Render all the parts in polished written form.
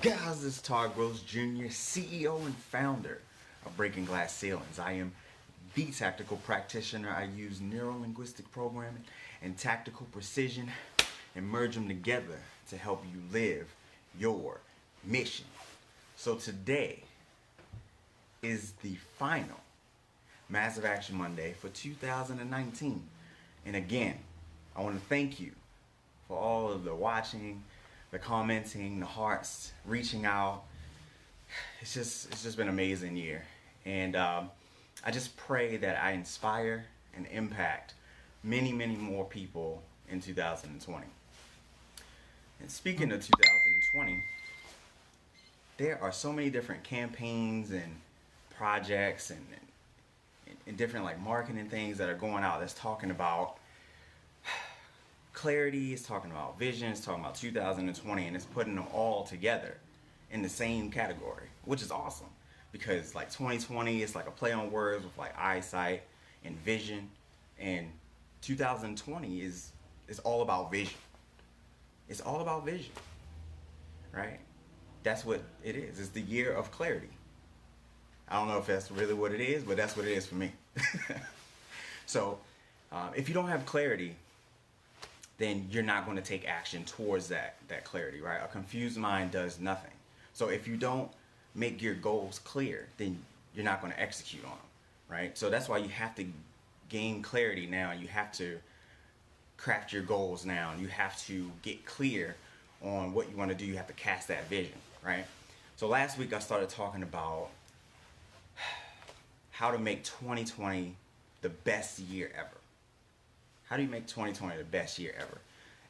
Guys, this is Todd Gross Jr., CEO and founder of Breaking Glass Ceilings. I am the tactical practitioner. I use neuro-linguistic programming and tactical precision and merge them together to help you live your mission. So today is the final Massive Action Monday for 2019. And again, I want to thank you for all of the watching, the commenting, the hearts, reaching out. It's just been an amazing year. And I just pray that I inspire and impact many, many more people in 2020. And speaking of 2020, there are so many different campaigns and projects and different like marketing things that are going out that's talking about clarity, it's talking about vision, it's talking about 2020, and it's putting them all together in the same category, which is awesome because like 2020 is like a play on words with like eyesight and vision, and 2020 is all about vision. It's all about vision, right? That's what it is. It's the year of clarity. I don't know if that's really what it is, but that's what it is for me. So if you don't have clarity, then you're not going to take action towards that clarity, right? A confused mind does nothing. So if you don't make your goals clear, then you're not going to execute on them, right? So that's why you have to gain clarity now. You have to craft your goals now. You have to get clear on what you want to do. You have to cast that vision, right? So last week I started talking about how to make 2020 the best year ever. How do you make 2020 the best year ever?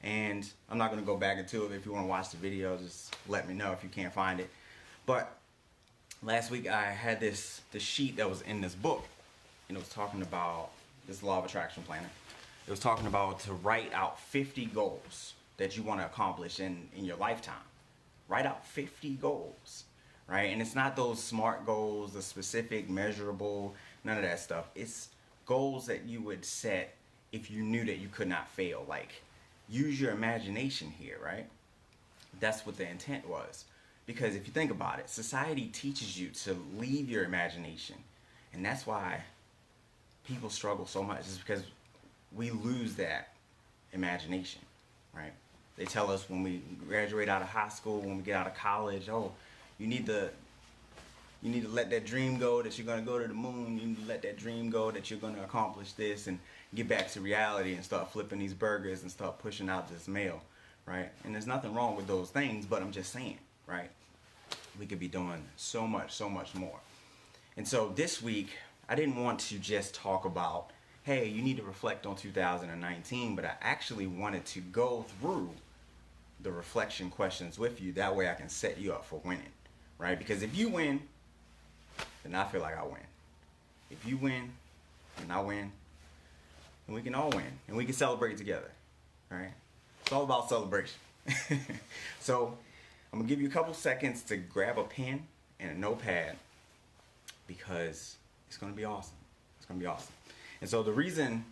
And I'm not going to go back into it. If you want to watch the video, just let me know if you can't find it. But last week I had the sheet that was in this book, and it was talking about this law of attraction planner. It was talking about to write out 50 goals that you want to accomplish in your lifetime. Write out 50 goals, right? And it's not those SMART goals, the specific, measurable, none of that stuff. It's goals that you would set if you knew that you could not fail. Like, use your imagination here, right? That's what the intent was. Because if you think about it, society teaches you to leave your imagination. And that's why people struggle so much, is because we lose that imagination, right? They tell us when we graduate out of high school, when we get out of college, oh, you need to let that dream go that you're going to go to the moon. You need to let that dream go that you're going to accomplish this and get back to reality and start flipping these burgers and start pushing out this mail, right? And there's nothing wrong with those things, but I'm just saying, right? We could be doing so much more. And so this week, I didn't want to just talk about, hey, you need to reflect on 2019, but I actually wanted to go through the reflection questions with you. That way I can set you up for winning, right? Because if you win, then I feel like I win. If you win, and I win, and we can all win, and we can celebrate together, right? It's all about celebration. So I'm gonna give you a couple seconds to grab a pen and a notepad because it's gonna be awesome. It's gonna be awesome. And so the reason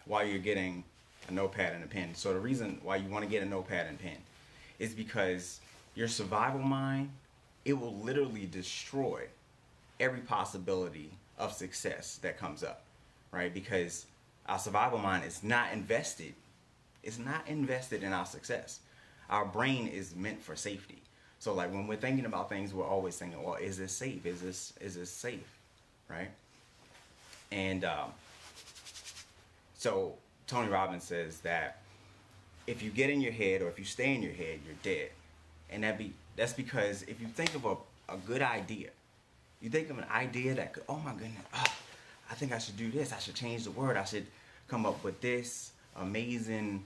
why you're getting a notepad and a pen, so the reason why you want to get a notepad and pen is because your survival mind, it will literally destroy every possibility of success that comes up, right? Because our survival mind is not invested. It's not invested in our success. Our brain is meant for safety. So like when we're thinking about things, we're always thinking, well, is this safe? Is this safe, right? And so Tony Robbins says that if you get in your head or if you stay in your head, you're dead. And that's because if you think of a good idea, you think of an idea that could, oh my goodness, I think I should do this. I should change the word. I should come up with this amazing,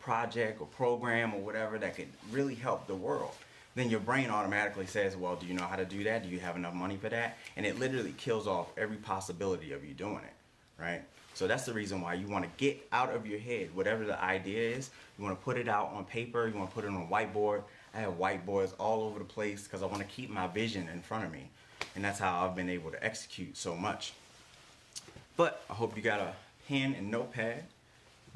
project or program or whatever that could really help the world. Then your brain automatically says, well, do you know how to do that? Do you have enough money for that? And it literally kills off every possibility of you doing it, right? So that's the reason why you want to get out of your head, whatever the idea is. You want to put it out on paper. You want to put it on a whiteboard. I have whiteboards all over the place because I want to keep my vision in front of me. And that's how I've been able to execute so much. But I hope you got a pen and notepad.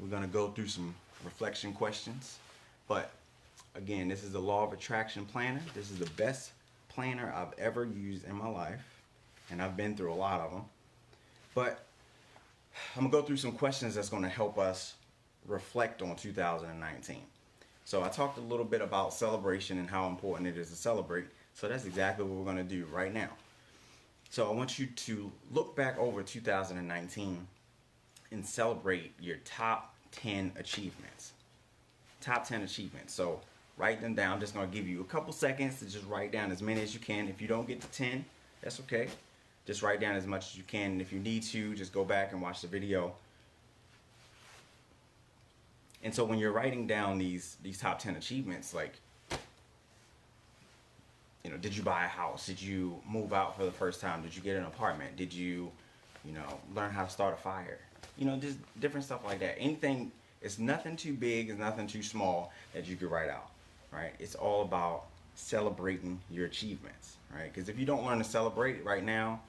We're going to go through some reflection questions. But again, this is the Law of Attraction Planner. This is the best planner I've ever used in my life, and I've been through a lot of them. But I'm gonna go through some questions that's gonna help us reflect on 2019. So I talked a little bit about celebration and how important it is to celebrate. So that's exactly what we're gonna do right now. So I want you to look back over 2019 and celebrate your top 10 achievements. Top 10 achievements. So write them down. I'm just going to give you a couple seconds to just write down as many as you can. If you don't get to 10, that's okay. Just write down as much as you can. And if you need to, just go back and watch the video. And so when you're writing down these top 10 achievements, like, you know, did you buy a house? Did you move out for the first time? Did you get an apartment? Did you, learn how to start a fire? Just different stuff like that. Anything, it's nothing too big, it's nothing too small that you could write out, right? It's all about celebrating your achievements, right? Because if you don't learn to celebrate right now,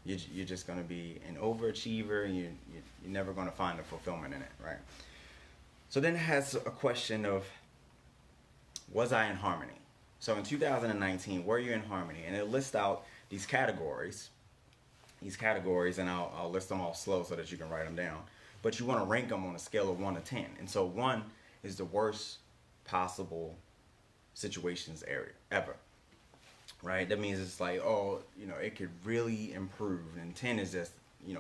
you're just going to be an overachiever, and you're never going to find the fulfillment in it, right? So then it has a question of, was I in harmony? So in 2019, were you in harmony? And it lists out these categories, and I'll list them all slow so that you can write them down. But you want to rank them on a scale of 1 to 10. And so 1 is the worst possible situations ever, right? That means it's like, it could really improve. And 10 is just,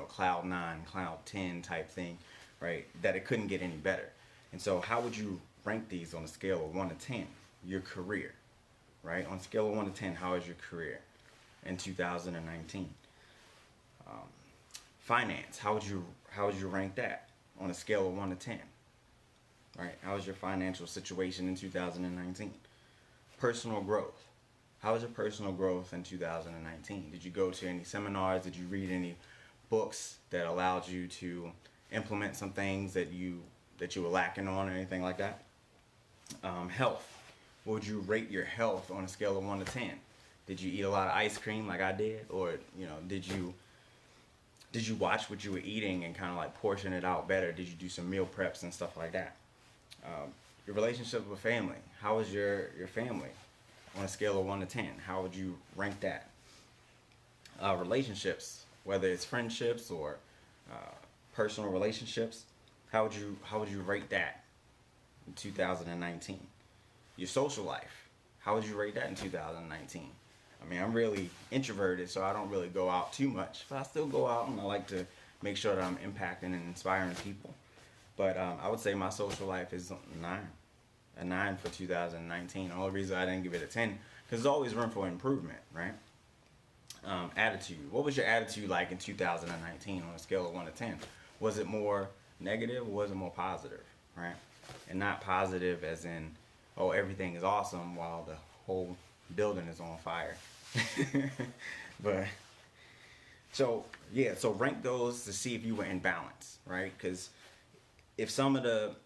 cloud 9, cloud 10 type thing, right? That it couldn't get any better. And so how would you rank these on a scale of 1 to 10? Your career, right? On a scale of 1 to 10, how is your career in 2019? Finance, how would you rank that on a scale of 1 to 10? Right? How is your financial situation in 2019? Personal growth. How is your personal growth in 2019? Did you go to any seminars? Did you read any books that allowed you to implement some things that you were lacking on or anything like that? Health. What would you rate your health on a scale of 1 to 10? Did you eat a lot of ice cream like I did? Or, did you watch what you were eating and kind of like portion it out better? Did you do some meal preps and stuff like that? Your relationship with family. How is your family on a scale of 1 to 10? How would you rank that? Relationships, whether it's friendships or personal relationships, how would you rate that in 2019? Your social life, how would you rate that in 2019? I mean, I'm really introverted, so I don't really go out too much. But I still go out, and I like to make sure that I'm impacting and inspiring people. But I would say my social life is a 9 for 2019. The only reason I didn't give it a 10, because there's always room for improvement, right? Attitude. What was your attitude like in 2019 on a scale of 1 to 10? Was it more negative or was it more positive, right? And not positive as in, oh, everything is awesome while the whole building is on fire. But so rank those to see if you were in balance, right? Because if some of the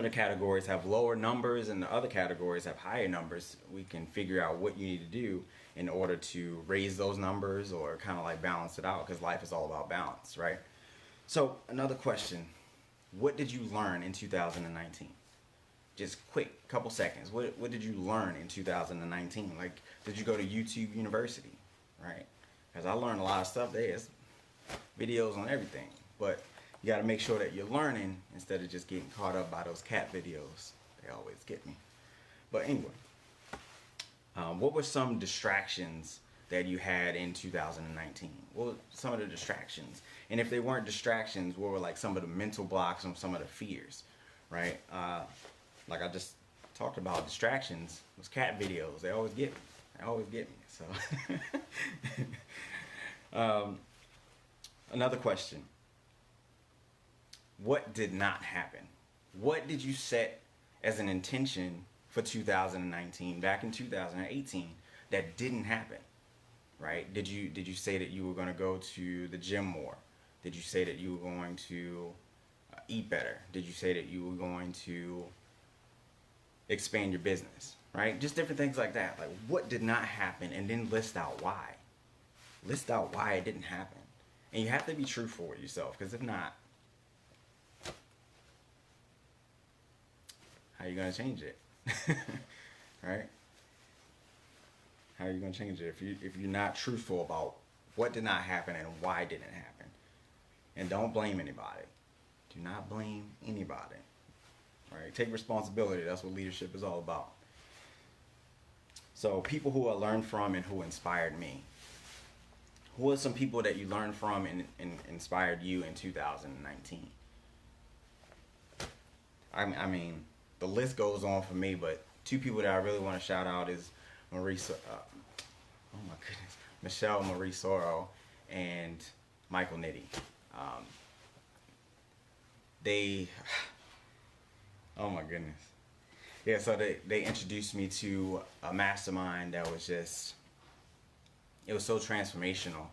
categories have lower numbers and the other categories have higher numbers, we can figure out what you need to do in order to raise those numbers or kind of like balance it out, because life is all about balance, right? So another question, what did you learn in 2019? Just quick, couple seconds. What did you learn in 2019? Like, did you go to YouTube University, right? Because I learned a lot of stuff there. There's videos on everything. But you got to make sure that you're learning instead of just getting caught up by those cat videos. They always get me. But anyway, what were some distractions that you had in 2019? What were some of the distractions? And if they weren't distractions, what were like some of the mental blocks and some of the fears, right? Like I just talked about, distractions, those cat videos, they always get me. So another question, what did not happen? What did you set as an intention for 2019 back in 2018 that didn't happen, right? Did you say that you were going to go to the gym more? Did you say that you were going to eat better? Did you say that you were going to expand your business, right? Just different things like that. Like, what did not happen, and then list out why. List out why it didn't happen. And you have to be truthful with yourself, because if not, how are you going to change it? Right? How are you going to change it if you're not truthful about what did not happen and why didn't it happen? And don't blame anybody. Do not blame anybody. Right? Take responsibility. That's what leadership is all about. So people who I learned from and who inspired me. Who are some people that you learned from and inspired you in 2019? I mean, the list goes on for me, but two people that I really want to shout out is oh my goodness, Michelle Marie Soro and Michael Nitti. They, oh my goodness. Yeah, so they introduced me to a mastermind that was just, it was so transformational.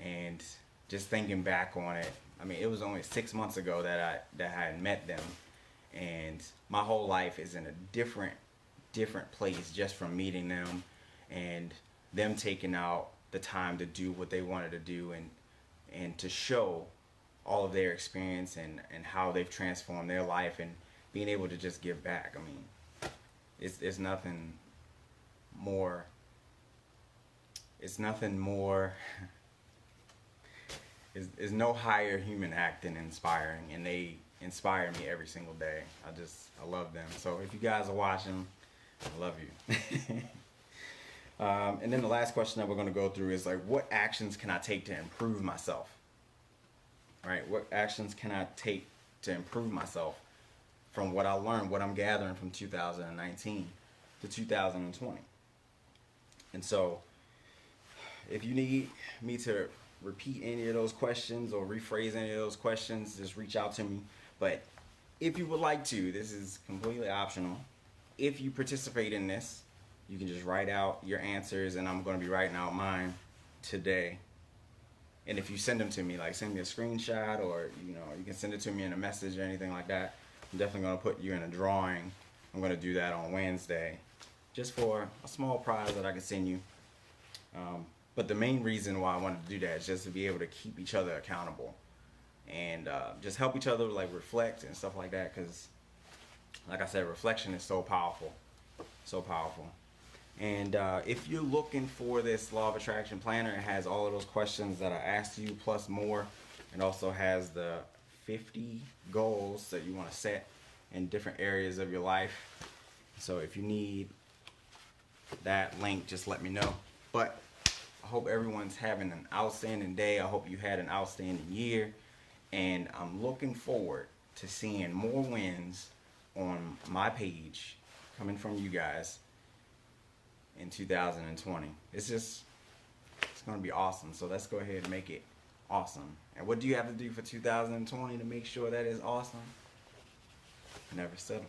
And just thinking back on it, I mean, it was only 6 months ago that I had met them, and my whole life is in a different place just from meeting them and them taking out the time to do what they wanted to do and to show all of their experience and how they've transformed their life and being able to just give back. I mean, it's nothing more. It's nothing more. Is no higher human act than inspiring, and they inspire me every single day. I love them. So if you guys are watching, I love you. And then the last question that we're going to go through is like, what actions can I take to improve myself? Right? What actions can I take to improve myself from what I learned, what I'm gathering from 2019 to 2020? And so if you need me to repeat any of those questions or rephrase any of those questions, just reach out to me. But if you would like to, this is completely optional. If you participate in this, you can just write out your answers, and I'm going to be writing out mine today. And if you send them to me, like send me a screenshot, or you can send it to me in a message or anything like that, I'm definitely going to put you in a drawing. I'm going to do that on Wednesday, just for a small prize that I can send you. But the main reason why I wanted to do that is just to be able to keep each other accountable and just help each other like reflect and stuff like that. Because, like I said, reflection is so powerful, so powerful. And if you're looking for this Law of Attraction planner, it has all of those questions that I asked you plus more. It also has the 50 goals that you want to set in different areas of your life. So if you need that link, just let me know. But I hope everyone's having an outstanding day. I hope you had an outstanding year. And I'm looking forward to seeing more wins on my page coming from you guys in 2020. It's going to be awesome. So let's go ahead and make it awesome. And what do you have to do for 2020 to make sure that is awesome? Never settle.